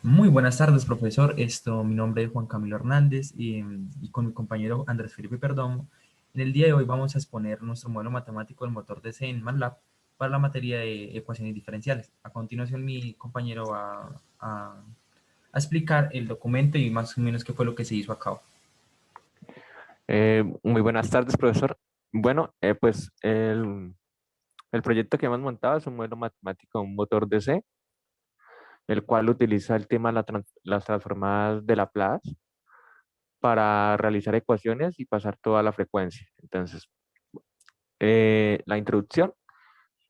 Muy buenas tardes, profesor. Mi nombre es Juan Camilo Hernández y con mi compañero Andrés Felipe Perdomo, en el día de hoy vamos a exponer nuestro modelo matemático del motor DC en MATLAB para la materia de ecuaciones diferenciales. A continuación, mi compañero a explicar el documento y más o menos qué fue lo que se hizo a cabo. Muy buenas tardes, profesor. Bueno, pues el proyecto que hemos montado es un modelo matemático, un motor DC, el cual utiliza el tema de las transformadas de Laplace para realizar ecuaciones y pasar toda la frecuencia. Entonces, la introducción.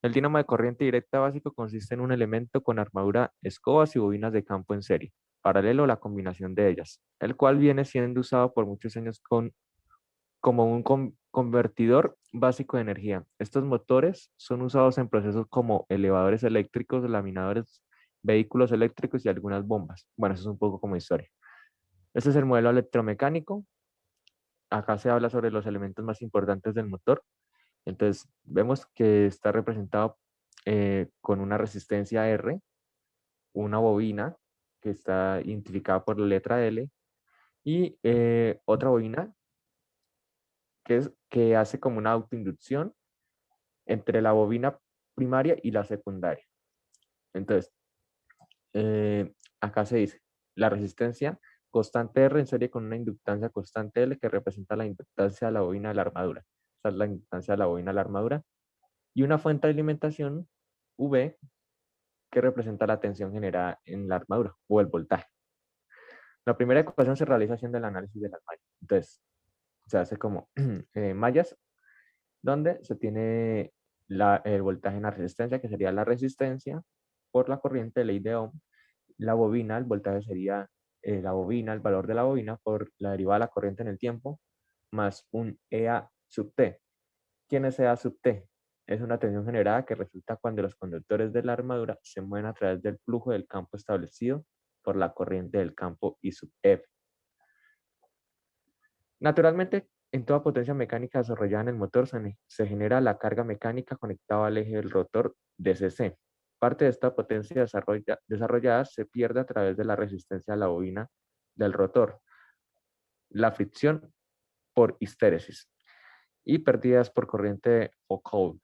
El dínamo de corriente directa básico consiste en un elemento con armadura, escobas y bobinas de campo en serie, paralelo a la combinación de ellas, el cual viene siendo usado por muchos años como un convertidor básico de energía. Estos motores son usados en procesos como elevadores eléctricos, laminadores, vehículos eléctricos y algunas bombas. Bueno, eso es un poco como historia. Este es el modelo electromecánico. Acá se habla sobre los elementos más importantes del motor. Entonces, vemos que está representado con una resistencia R, una bobina que está identificada por la letra L y otra bobina que hace como una autoinducción entre la bobina primaria y la secundaria. Entonces, acá se dice, la resistencia constante R en serie con una inductancia constante L que representa la inductancia de la bobina de la armadura. Esa es la inductancia de la bobina de la armadura. Y una fuente de alimentación V que representa la tensión generada en la armadura o el voltaje. La primera ecuación se realiza haciendo el análisis de las mallas. Entonces, se hace como mallas donde se tiene el voltaje en la resistencia, que sería la resistencia por la corriente de ley de Ohm. La bobina, el voltaje sería la bobina, el valor de la bobina por la derivada de la corriente en el tiempo, más un EA sub T. ¿Quién es EA sub T? Es una tensión generada que resulta cuando los conductores de la armadura se mueven a través del flujo del campo establecido por la corriente del campo I sub F. Naturalmente, en toda potencia mecánica desarrollada en el motor se genera la carga mecánica conectada al eje del rotor DCC. Parte de esta potencia desarrollada se pierde a través de la resistencia a la bobina del rotor, la fricción por histéresis y pérdidas por corriente Foucault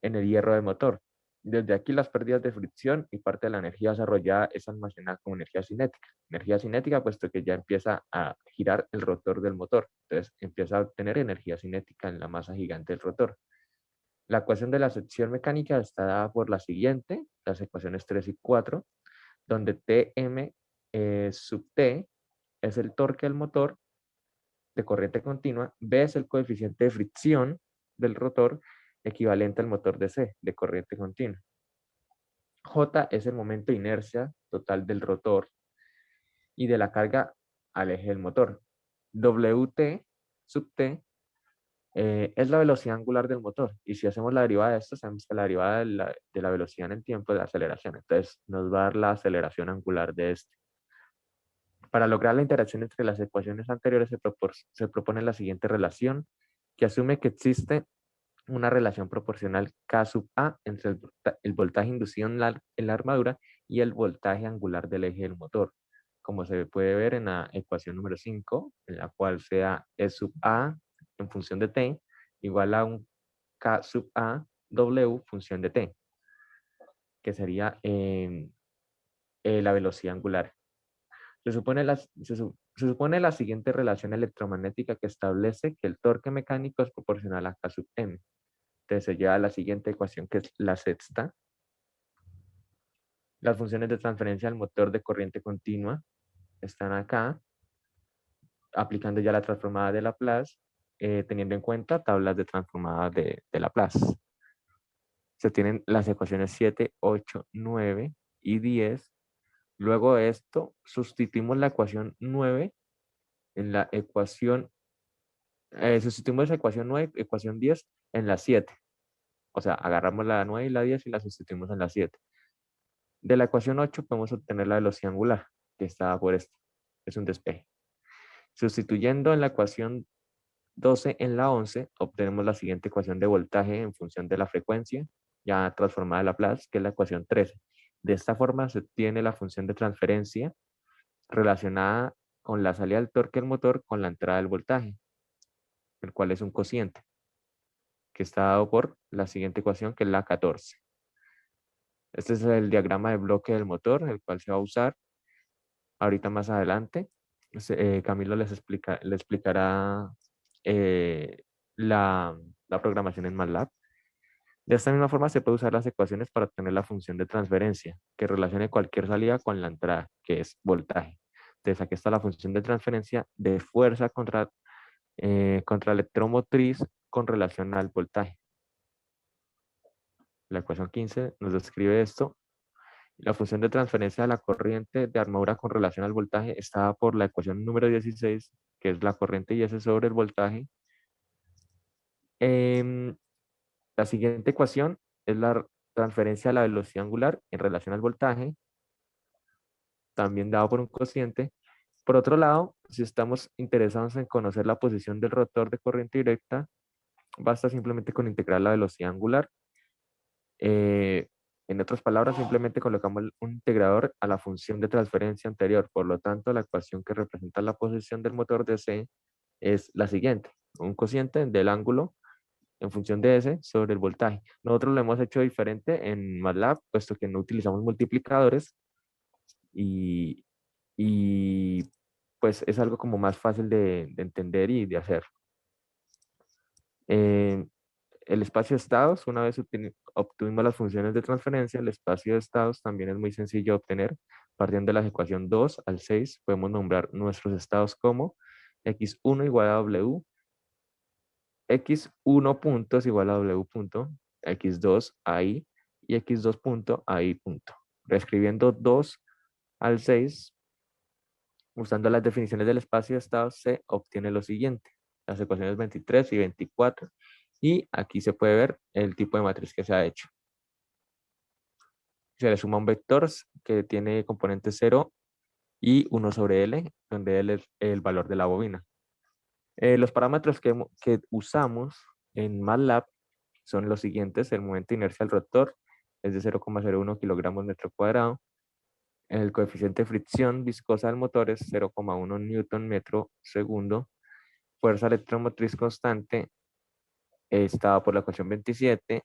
en el hierro del motor. Desde aquí las pérdidas de fricción y parte de la energía desarrollada es almacenada como energía cinética. Energía cinética puesto que ya empieza a girar el rotor del motor. Entonces empieza a obtener energía cinética en la masa gigante del rotor. La ecuación de la sección mecánica está dada por la siguiente, las ecuaciones 3 y 4, donde Tm sub T es el torque del motor de corriente continua, B es el coeficiente de fricción del rotor equivalente al motor DC de corriente continua. J es el momento de inercia total del rotor y de la carga al eje del motor. WT sub T es la velocidad angular del motor. Y si hacemos la derivada de esto, sabemos que la derivada de la velocidad en el tiempo es la aceleración. Entonces nos va a dar la aceleración angular de este. Para lograr la interacción entre las ecuaciones anteriores se propone la siguiente relación que asume que existe una relación proporcional K sub A entre el voltaje inducido en la armadura y el voltaje angular del eje del motor, como se puede ver en la ecuación número 5, en la cual sea E sub A en función de T igual a un K sub A W función de T, que sería la velocidad angular. Se supone la siguiente relación electromagnética que establece que el torque mecánico es proporcional a K sub M. Entonces se lleva a la siguiente ecuación que es la sexta. Las funciones de transferencia al motor de corriente continua están acá, aplicando ya la transformada de Laplace, teniendo en cuenta tablas de transformadas de Laplace. Se tienen las ecuaciones 7, 8, 9 y 10. Luego de esto, sustituimos la ecuación 9 en la ecuación, sustituimos esa ecuación 9, ecuación 10 en la 7. O sea, agarramos la 9 y la 10 y la sustituimos en la 7. De la ecuación 8 podemos obtener la velocidad angular, que está por esto. Es un despeje. Sustituyendo en la ecuación 12 en la 11, obtenemos la siguiente ecuación de voltaje en función de la frecuencia, ya transformada a Laplace, que es la ecuación 13. De esta forma se obtiene la función de transferencia relacionada con la salida del torque del motor con la entrada del voltaje, el cual es un cociente, que está dado por la siguiente ecuación, que es la 14. Este es el diagrama de bloque del motor, el cual se va a usar ahorita más adelante. Camilo le explicará la programación en MATLAB. De esta misma forma se puede usar las ecuaciones para obtener la función de transferencia, que relacione cualquier salida con la entrada, que es voltaje. Entonces aquí está la función de transferencia de fuerza contra electromotriz con relación al voltaje. La ecuación 15 nos describe esto. La función de transferencia de la corriente de armadura con relación al voltaje está dada por la ecuación número 16, que es la corriente I S sobre el voltaje. La siguiente ecuación es la transferencia de la velocidad angular en relación al voltaje, también dado por un cociente. Por otro lado, si estamos interesados en conocer la posición del rotor de corriente directa, basta simplemente con integrar la velocidad angular. En otras palabras, simplemente colocamos un integrador a la función de transferencia anterior. Por lo tanto, la ecuación que representa la posición del motor DC es la siguiente. Un cociente del ángulo en función de S sobre el voltaje. Nosotros lo hemos hecho diferente en MATLAB, puesto que no utilizamos multiplicadores y, y pues es algo como más fácil de entender y de hacer. El espacio de estados, una vez obtuvimos las funciones de transferencia, el espacio de estados también es muy sencillo de obtener. Partiendo de la ecuación 2 al 6, podemos nombrar nuestros estados como x1 igual a w, x1 punto es igual a w punto, x2 a i y x2 punto a i punto. Reescribiendo 2 al 6, usando las definiciones del espacio de estados, se obtiene lo siguiente. Las ecuaciones 23 y 24. Y aquí se puede ver el tipo de matriz que se ha hecho. Se le suma un vector que tiene componente 0 y 1 sobre L, donde L es el valor de la bobina. Los parámetros que usamos en MATLAB son los siguientes. El momento de inercia del rotor es de 0,01 kilogramos metro cuadrado. El coeficiente de fricción viscosa del motor es 0,1 newton metro segundo. Fuerza electromotriz constante está por la ecuación 27.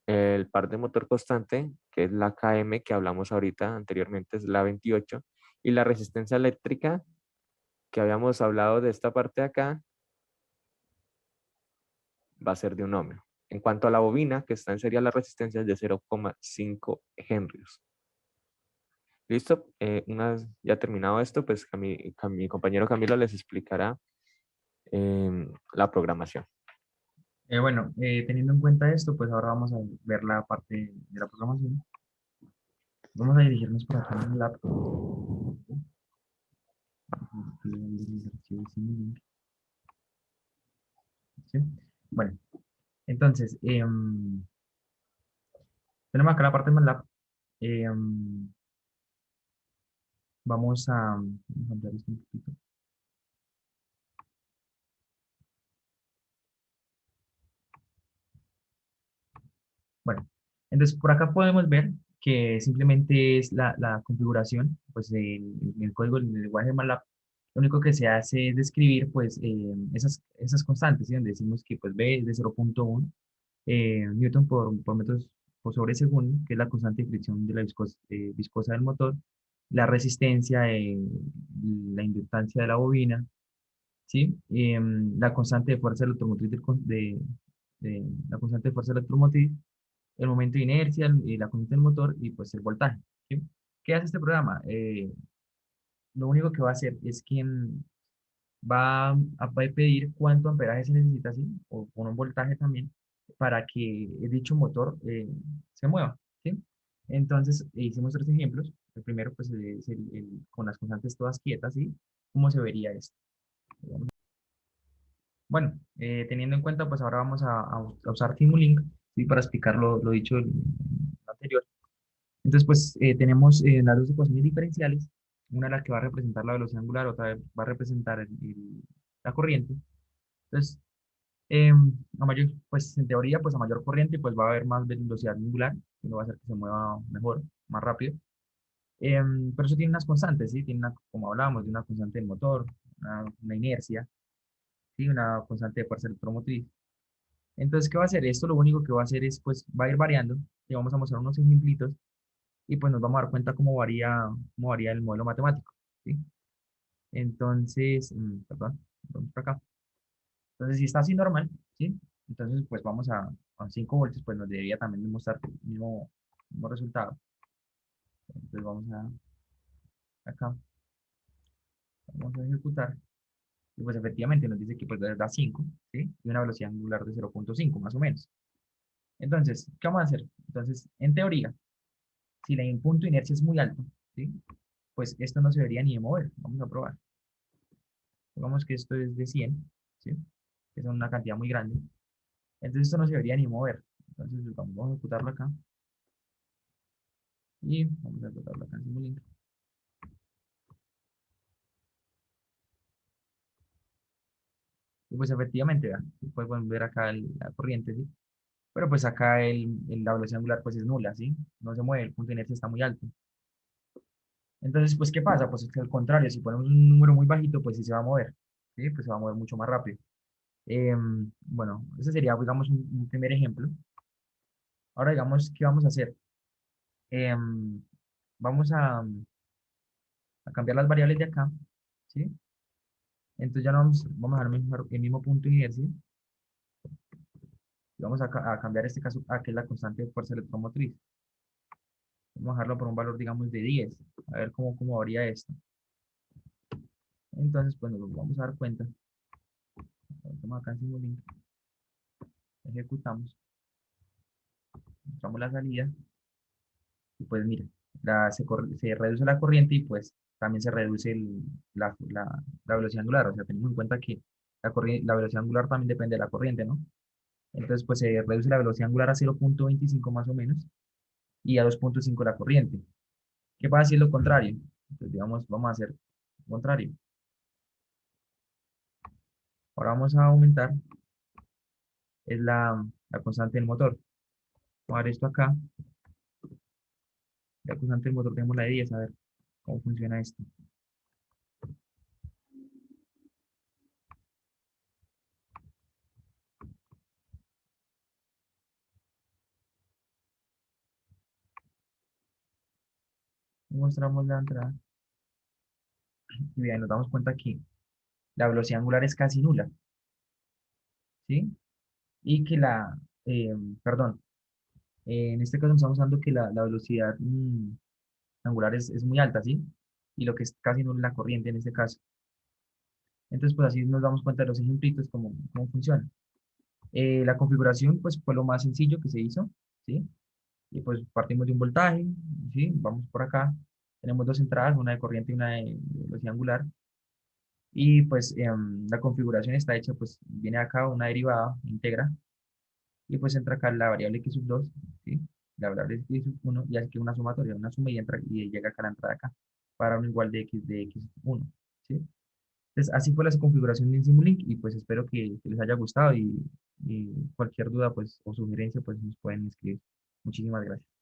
El par de motor constante, que es la KM que hablamos ahorita anteriormente, es la 28. Y la resistencia eléctrica, que habíamos hablado de esta parte de acá, va a ser de 1 ohmio. En cuanto a la bobina, que está en serie la resistencia es de 0,5 henrios. Listo, una vez ya terminado esto, pues mi compañero Camilo les explicará la programación. Bueno, teniendo en cuenta esto, pues ahora vamos a ver la parte de la programación. Vamos a dirigirnos por acá en el laptop. ¿Sí? Bueno, entonces, tenemos acá la parte de MATLAB. Vamos a ampliar esto un poquito. Bueno, entonces por acá podemos ver que simplemente es la configuración, pues en el código del lenguaje de MATLAB, lo único que se hace es describir pues esas constantes, ¿sí? Donde decimos que pues B es de 0,1 Newton por metros por sobre segundo, que es la constante de fricción de la viscosa del motor, la resistencia, la inductancia de la bobina, ¿sí? La constante de fuerza electromotriz la constante de fuerza electromotriz, el momento de inercia, la constante del motor y pues el voltaje, ¿sí? ¿Qué hace este programa? Lo único que va a hacer es que va a pedir cuánto amperaje se necesita, ¿sí? O con un voltaje también, para que dicho motor se mueva, ¿sí? Entonces, hicimos 3 ejemplos. El primero, pues, es con las constantes todas quietas, ¿sí? ¿Cómo se vería esto? Bueno, teniendo en cuenta, pues ahora vamos a usar Simulink, ¿sí? Para explicar lo dicho en lo anterior. Entonces, pues tenemos las dos ecuaciones diferenciales, una la que va a representar la velocidad angular, otra va a representar la corriente. Entonces, pues en teoría, pues a mayor corriente, pues va a haber más velocidad angular, que no va a hacer que se mueva mejor. más rápido. Pero eso tiene unas constantes, ¿sí? Tiene una, como hablábamos, de una constante del motor, una inercia, ¿sí? Una constante de fuerza electromotriz. Entonces, ¿qué va a hacer? Esto lo único que va a hacer es, pues, va a ir variando, y vamos a mostrar unos ejemplitos, y pues nos vamos a dar cuenta cómo varía el modelo matemático, ¿sí? Entonces, perdón, vamos por acá. Entonces, si está así normal, ¿sí? Entonces, pues vamos a 5 voltios, pues nos debería también demostrar el mismo resultado. Entonces, vamos acá, vamos a ejecutar. Y pues efectivamente nos dice que pues da 5, ¿sí? Y una velocidad angular de 0,5 más o menos. Entonces, ¿qué vamos a hacer? Entonces, en teoría, si el punto de inercia es muy alto, ¿sí? Pues esto no se debería ni de mover. Vamos a probar. Digamos que esto es de 100, ¿sí? Que es una cantidad muy grande. Entonces esto no se debería ni mover. Entonces vamos a ejecutarlo acá. Y vamos a ejecutarlo acá en Simulink. Y pues efectivamente, ¿verdad? Pueden ver acá la corriente, ¿sí? Pero pues acá la velocidad angular pues es nula, ¿sí? No se mueve, el punto de inercia está muy alto. Entonces, pues, ¿qué pasa? Pues es que al contrario, si ponemos un número muy bajito, pues sí se va a mover, ¿sí? Pues se va a mover mucho más rápido. Bueno, ese sería, digamos, un primer ejemplo. Ahora, digamos, ¿qué vamos a hacer? Em, Vamos a cambiar las variables de acá, ¿sí? Entonces ya no vamos a dejar el mismo punto de inercia. Y vamos a cambiar este caso a que es la constante de fuerza electromotriz. Vamos a dejarlo por un valor, digamos, de 10. A ver cómo varía esto. Entonces, pues nos vamos a dar cuenta. Vamos acá en Simulink, ejecutamos, mostramos la salida. Y pues mira, se reduce la corriente y pues también se reduce la velocidad angular. O sea, tenemos en cuenta que la velocidad angular también depende de la corriente, ¿no? Entonces, pues se reduce la velocidad angular a 0,25 más o menos y a 2,5 la corriente. ¿Qué pasa si es lo contrario? Entonces, digamos, vamos a hacer lo contrario. Ahora vamos a aumentar, es la constante del motor. Vamos a ver esto acá. La constante del motor tenemos la de 10, a ver cómo funciona esto. Mostramos la entrada y bien, nos damos cuenta que la velocidad angular es casi nula, ¿sí? Y que perdón, en este caso estamos usando que la velocidad angular es muy alta, ¿sí? Y lo que es casi nula la corriente en este caso. Entonces, pues así nos damos cuenta de los ejemplitos, cómo funciona. La configuración, pues fue lo más sencillo que se hizo, ¿sí? Y pues partimos de un voltaje, ¿sí? Vamos por acá. Tenemos dos entradas, una de corriente y una de velocidad angular. Y pues la configuración está hecha, pues viene acá una derivada íntegra y pues entra acá la variable x sub 2, ¿sí? La variable x sub 1 y aquí una sumatoria, una suma y entra y llega acá la entrada acá para un igual de x sub 1, ¿sí? Entonces así fue la configuración de Simulink y pues espero que les haya gustado y cualquier duda pues o sugerencia pues nos pueden escribir. Muchísimas gracias.